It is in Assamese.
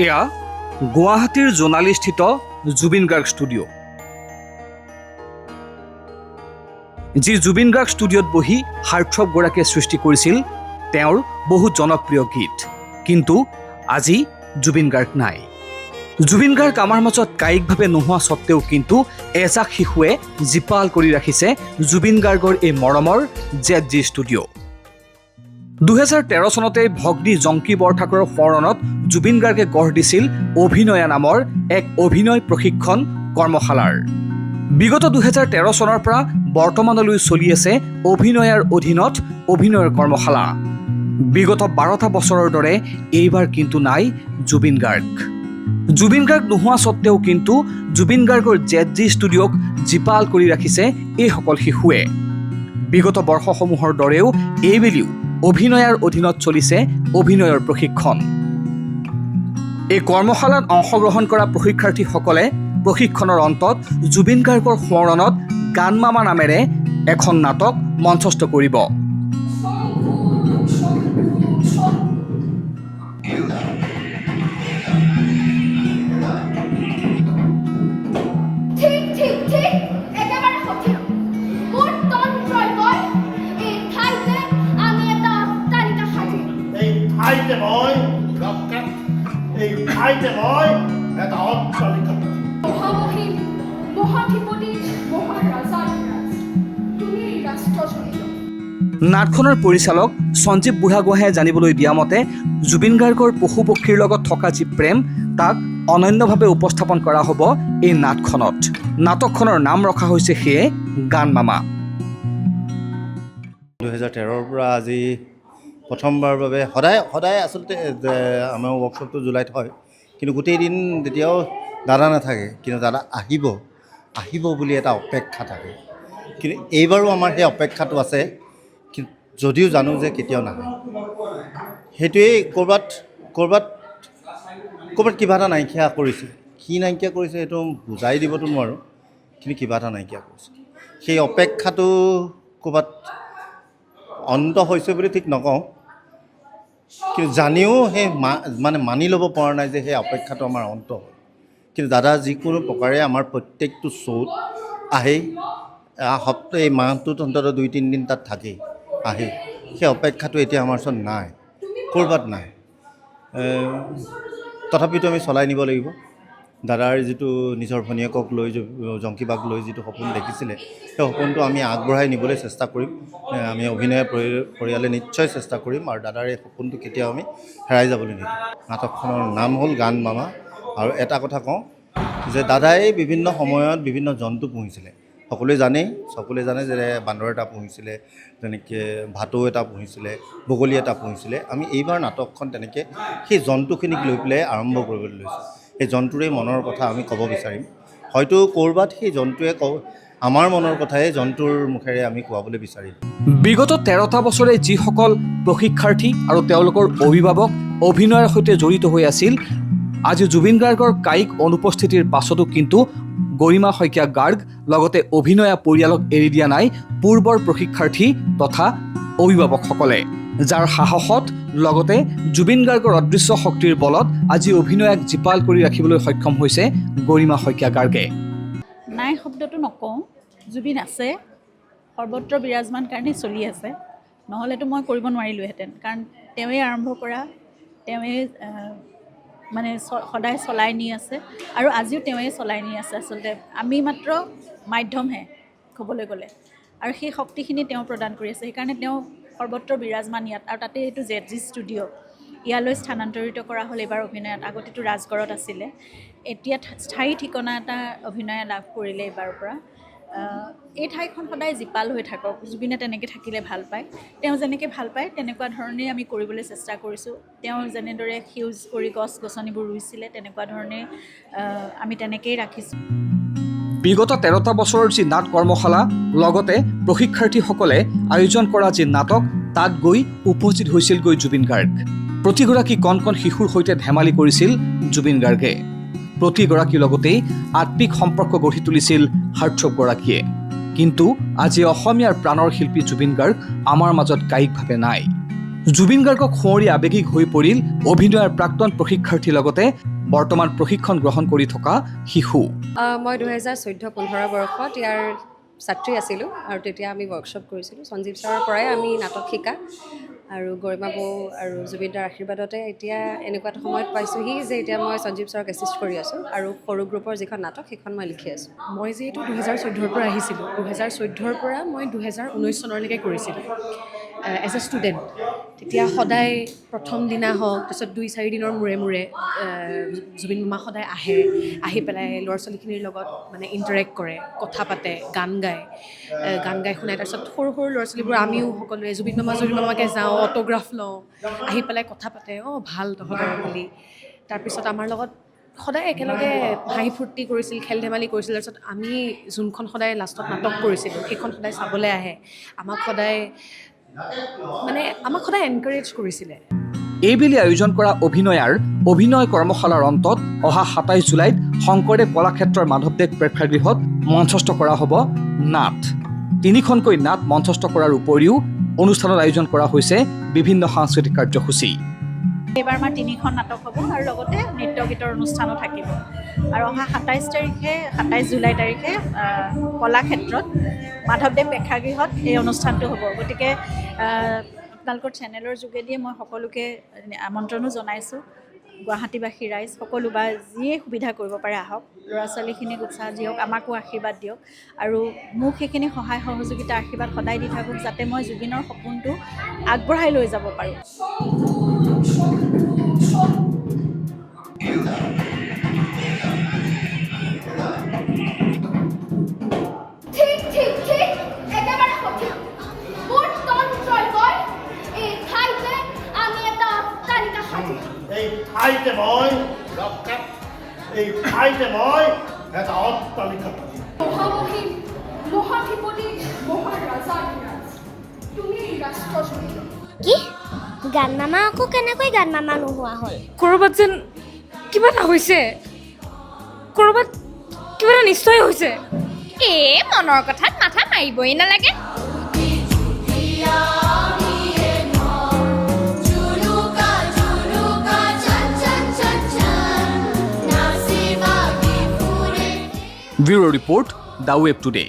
এয়া গুৱাহাটীৰ জোনালীস্থিত জুবিন গাৰ্গ ষ্টুডিঅ'। যি জুবিন গাৰ্গ ষ্টুডিঅ'ত বহি হাৰ্টথ্ৰবগৰাকীয়ে সৃষ্টি কৰিছিল তেওঁৰ বহু জনপ্ৰিয় গীত। কিন্তু আজি জুবিন গাৰ্গ নাই। জুবিন গাৰ্গ আমাৰ মাজত কায়িকভাৱে নোহোৱা স্বত্তেও কিন্তু এজাক শিশুৱে জীপাল কৰি ৰাখিছে জুবিন গাৰ্গৰ এই মৰমৰ ZG ষ্টুডিঅ'। 2013 চনতে ভগ্নী জংকী বৰঠাকুৰৰ সোঁৱৰণত জুবিন গাৰ্গে গঢ় দিছিল অভিনয়া নামৰ এক অভিনয় প্ৰশিক্ষণ কৰ্মশালাৰ। বিগত 2013 চনৰ পৰা বৰ্তমানলৈ চলি আছে অভিনয়াৰ অধীনত অভিনয়ৰ কৰ্মশালা। বিগত 12টা বছৰৰ দৰে এইবাৰ কিন্তু নাই জুবিন গাৰ্গ। জুবিন গাৰ্গ নোহোৱা স্বত্তেও কিন্তু জুবিন গাৰ্গৰ ZG ষ্টুডিঅ'ক জীপাল কৰি ৰাখিছে এইসকল শিশুৱে। বিগত বৰ্ষসমূহৰ দৰেও এইবেলিও অভিনয়াৰ অধীনত চলিছে অভিনয়ৰ প্ৰশিক্ষণ। এই কৰ্মশালাত অংশগ্ৰহণ কৰা প্ৰশিক্ষাৰ্থীসকলে প্ৰশিক্ষণৰ অন্তত জুবিন গাৰ্গৰ সোঁৱৰণত গান মামা নামেৰে এখন নাটক মঞ্চস্থ কৰিব। নাটখনৰ পৰিচালক সঞ্জীৱ বুঢ়াগোহাঁয়ে জানিবলৈ দিয়া মতে জুবিন গাৰ্গৰ পশু পক্ষীৰ লগত থকা যি প্ৰেম তাক অনন্যভাৱে উপস্থাপন কৰা হ'ব এই নাটখনত। নাটকখনৰ নাম ৰখা হৈছে সেয়ে গান মামা। 2013ৰ পৰা আজি প্ৰথমবাৰৰ বাবে সদায় আচলতে আমাৰ ৱৰ্কশ্বপটো জুলাইত হয়, কিন্তু গোটেই দিন তেতিয়াও দাদা নাথাকে, কিন্তু দাদা আহিব বুলি এটা অপেক্ষা থাকে। কিন্তু এইবাৰো আমাৰ সেই অপেক্ষাটো আছে, যদিও জানো যে কেতিয়াও নাহে। সেইটোৱেই ক'ৰবাত কিবা এটা নাইকিয়া কৰিছে। কি নাইকিয়া কৰিছে সেইটো বুজাই দিবতো নোৱাৰোঁ, কিন্তু কিবা এটা নাইকিয়া কৰিছে। সেই অপেক্ষাটো ক'ৰবাত অন্ত হৈছে বুলি ঠিক নকওঁ, কিন্তু জানিও সেই মানি ল'ব পৰা নাই যে সেই অপেক্ষাটো আমাৰ অন্ত হয়। কিন্তু দাদা যিকোনো প্ৰকাৰে আমাৰ প্ৰত্যেকটো শ্ব'ত আহেই। সপ্তাহ এই মাহটোত অন্ততঃ 2-3 দিন তাত থাকেই, আহেই। সেই অপেক্ষাটো এতিয়া আমাৰ ওচৰত নাই, ক'ৰবাত নাই। তথাপিতো আমি চলাই নিব লাগিব। দাদাৰ যিটো নিজৰ ভনীয়েকক লৈ জংকীবাক লৈ যিটো সপোন দেখিছিলে, সেই সপোনটো আমি আগবঢ়াই নিবলৈ চেষ্টা কৰিম। আমি অভিনয় পৰিয়ালে নিশ্চয় চেষ্টা কৰিম, আৰু দাদাৰ এই সপোনটো কেতিয়াও আমি হেৰাই যাবলৈ নিদিম। নাটকখনৰ নাম হ'ল গান মামা। আৰু এটা কথা কওঁ যে দাদাই বিভিন্ন সময়ত বিভিন্ন জন্তু পুহিছিলে। সকলোৱে জানে যে বান্দৰ এটা পুহিছিলে, তেনেকৈ ভাটৌ এটা পুহিছিলে, বগলী এটা পুহিছিলে। আমি এইবাৰ নাটকখন তেনেকৈ সেই জন্তুখিনিক লৈ পেলাই আৰম্ভ কৰিবলৈ লৈছোঁ। সেই জন্তুৰে মনৰ কথা আমি ক'ব বিচাৰিম। হয়তো ক'ৰবাত সেই জন্তুৱে আমাৰ মনৰ কথাই জন্তুৰ মুখেৰে আমি কোৱাবলৈ বিচাৰিম। বিগত 13টা বছৰে যিসকল প্ৰশিক্ষাৰ্থী আৰু তেওঁলোকৰ অভিভাৱক অভিনয়ৰ সৈতে জড়িত হৈ আছিল, আজি জুবিন গাৰ্গৰ কায়িক অনুপস্থিতিৰ পাছতো কিন্তু গৰিমা শইকীয়া গাৰ্গ লগতে অভিনয়া পৰিয়ালক এৰি দিয়া নাই পূৰ্বৰ প্ৰশিক্ষাৰ্থী তথা অভিভাৱকসকলে, যাৰ সাহসত লগতে জুবিন গাৰ্গৰ অদৃশ্য শক্তিৰ বলত আজি অভিনয়াক জীপাল কৰি ৰাখিবলৈ সক্ষম হৈছে গৰিমা শইকীয়া গাৰ্গে। নাই শব্দটো নকওঁ, জুবিন আছে, সৰ্বত্ৰ বিৰাজমান কাৰণেই চলি আছে। নহ'লেতো মই কৰিব নোৱাৰিলোহেঁতেন, কাৰণ তেওঁৱেই আৰম্ভ কৰা, তেওঁৱেই মানে সদায় চলাই নি আছে, আৰু আজিও তেওঁৱেই চলাই নি আছে। আচলতে আমি মাত্ৰ মাধ্যমহে ক'বলৈ গ'লে, আৰু সেই শক্তিখিনি তেওঁ প্ৰদান কৰি আছে। সেইকাৰণে তেওঁ সৰ্বত্ৰ বিৰাজমান ইয়াত, আৰু তাতে এইটো ZG ষ্টুডিঅ' ইয়ালৈ স্থানান্তৰিত কৰা হ'ল এইবাৰ অভিনয়ত। আগতেতো ৰাজগড়ত আছিলে, এতিয়া স্থায়ী ঠিকনা এটা অভিনয়ে লাভ কৰিলে এইবাৰৰ পৰা। এই ঠাইখন সদায় জীপাল হৈ থাকক, জুবিনে তেনেকৈ থাকিলে ভাল পায়। তেওঁ যেনেকৈ ভাল পায় তেনেকুৱা ধৰণেই আমি কৰিবলৈ চেষ্টা কৰিছোঁ। তেওঁ যেনেদৰে সেউজ কৰি গছ গছনিবোৰ ৰুইছিলে, তেনেকুৱা ধৰণে আমি তেনেকেই ৰাখিছোঁ। বিগত 13টা বছৰৰ যি নাট কৰ্মশালা লগতে প্ৰশিক্ষাৰ্থীসকলে আয়োজন কৰা যি নাটক, তাত গৈ উপস্থিত হৈছিলগৈ জুবিন গাৰ্গ। প্ৰতিগৰাকী কণ শিশুৰ সৈতে ধেমালি কৰিছিল জুবিন গাৰ্গে। প্ৰতিগৰাকীৰ লগতেই আত্মিক সম্পৰ্ক গঢ়ি তুলিছিল হাৰ্টথ্ৰবগৰাকীয়ে। কিন্তু আজি অসমীয়াৰ প্ৰাণৰ শিল্পী জুবিন গাৰ্গ আমাৰ মাজত কায়িকভাৱে নাই। জুবিন গাৰ্গক সুঁৱৰি আৱেগিক হৈ পৰিল অভিনয়ৰ প্ৰাক্তন প্ৰশিক্ষাৰ্থীৰ লগতে বৰ্তমান প্ৰশিক্ষণ গ্ৰহণ কৰি থকা শিশু। মই 2014-15 বৰ্ষত ইয়াৰ ছাত্ৰী আছিলোঁ আৰু তেতিয়া আমি ৱৰ্কশ্বপ কৰিছিলোঁ। সঞ্জীৱ ছাৰৰ পৰাই আমি নাটক শিকা আৰু গৰিমা বৌ আৰু জুবিন দাৰ আশীৰ্বাদতে এতিয়া এনেকুৱা এটা সময়ত পাইছোঁহি যে এতিয়া মই সঞ্জীৱ ছাৰক এছিষ্ট কৰি আছোঁ আৰু সৰু গ্ৰুপৰ যিখন নাটক সেইখন মই লিখি আছোঁ। মই যিহেতু 2014ৰ পৰা আহিছিলোঁ, 2014ৰ পৰা মই 2019 চনলৈকে কৰিছিলোঁ এজ এ ষ্টুডেণ্ট। তেতিয়া সদায় প্ৰথম দিনা হওক, তাৰপিছত 2-4 দিনৰ মূৰে মূৰে জুবিন মামা সদায় আহি পেলাই ল'ৰা ছোৱালীখিনিৰ লগত মানে ইণ্টাৰেক্ট কৰে, কথা পাতে, গান গাই শুনায়। তাৰপিছত সৰু সৰু ল'ৰা ছোৱালীবোৰ আমিও সকলোৱে জুবিন মামাকে যাওঁ, অট'গ্ৰাফ লওঁ, আহি পেলাই কথা পাতে, ভাল তহঁতৰ বুলি। তাৰপিছত আমাৰ লগত সদায় একেলগে হাঁহি ফূৰ্তি কৰিছিল, খেল ধেমালি কৰিছিল। তাৰপিছত আমি যোনখন সদায় লাষ্টত নাটক কৰিছিলোঁ সেইখন সদায় চাবলৈ আহে, আমাক সদায় এনকাৰেজ কৰিছিলে। এইবেলি আয়োজন কৰা অভিনয় কৰ্মশালাৰ অন্তত অহা 27 জুলাইত শংকৰদেৱ কলাক্ষেত্ৰৰ মাধৱদেৱ প্ৰেক্ষাগৃহত মঞ্চস্থ কৰা হ'ব নাট। 3খনকৈ নাট মঞ্চস্থ কৰাৰ উপৰিও অনুষ্ঠানত আয়োজন কৰা হৈছে বিভিন্ন সাংস্কৃতিক কাৰ্যসূচী। এইবাৰ আমাৰ 3খন নাটক হ'ব আৰু লগতে নৃত্য গীতৰ অনুষ্ঠানো থাকিব। আৰু অহা 27 জুলাই তাৰিখে কলাক্ষেত্ৰত মাধৱদেৱ প্ৰেক্ষাগৃহত এই অনুষ্ঠানটো হ'ব। গতিকে আপোনালোকৰ চেনেলৰ যোগেদিয়ে মই সকলোকে আমন্ত্ৰণো জনাইছোঁ। গুৱাহাটীবাসী ৰাইজ সকলো বা যিয়ে সুবিধা কৰিব পাৰে আহক, ল'ৰা ছোৱালীখিনিক উৎসাহ দিয়ক, আমাকো আশীৰ্বাদ দিয়ক আৰু মোক সেইখিনি সহায় সহযোগিতা আশীৰ্বাদ সদায় দি থাকক, যাতে মই জুবিনৰ সপোনটো আগবঢ়াই লৈ যাব পাৰোঁ। এটা অট্টালিকা কি গান মামা আকৌ কেনেকৈ গান মামা নোহোৱা হ'ল? ক'ৰবাত যেন কিবা এটা হৈছে, ক'ৰবাত কিবা এটা নিশ্চয় হৈছে। মনৰ কথাত মাথা মাৰিবই নালাগে। Bureau report, the web today.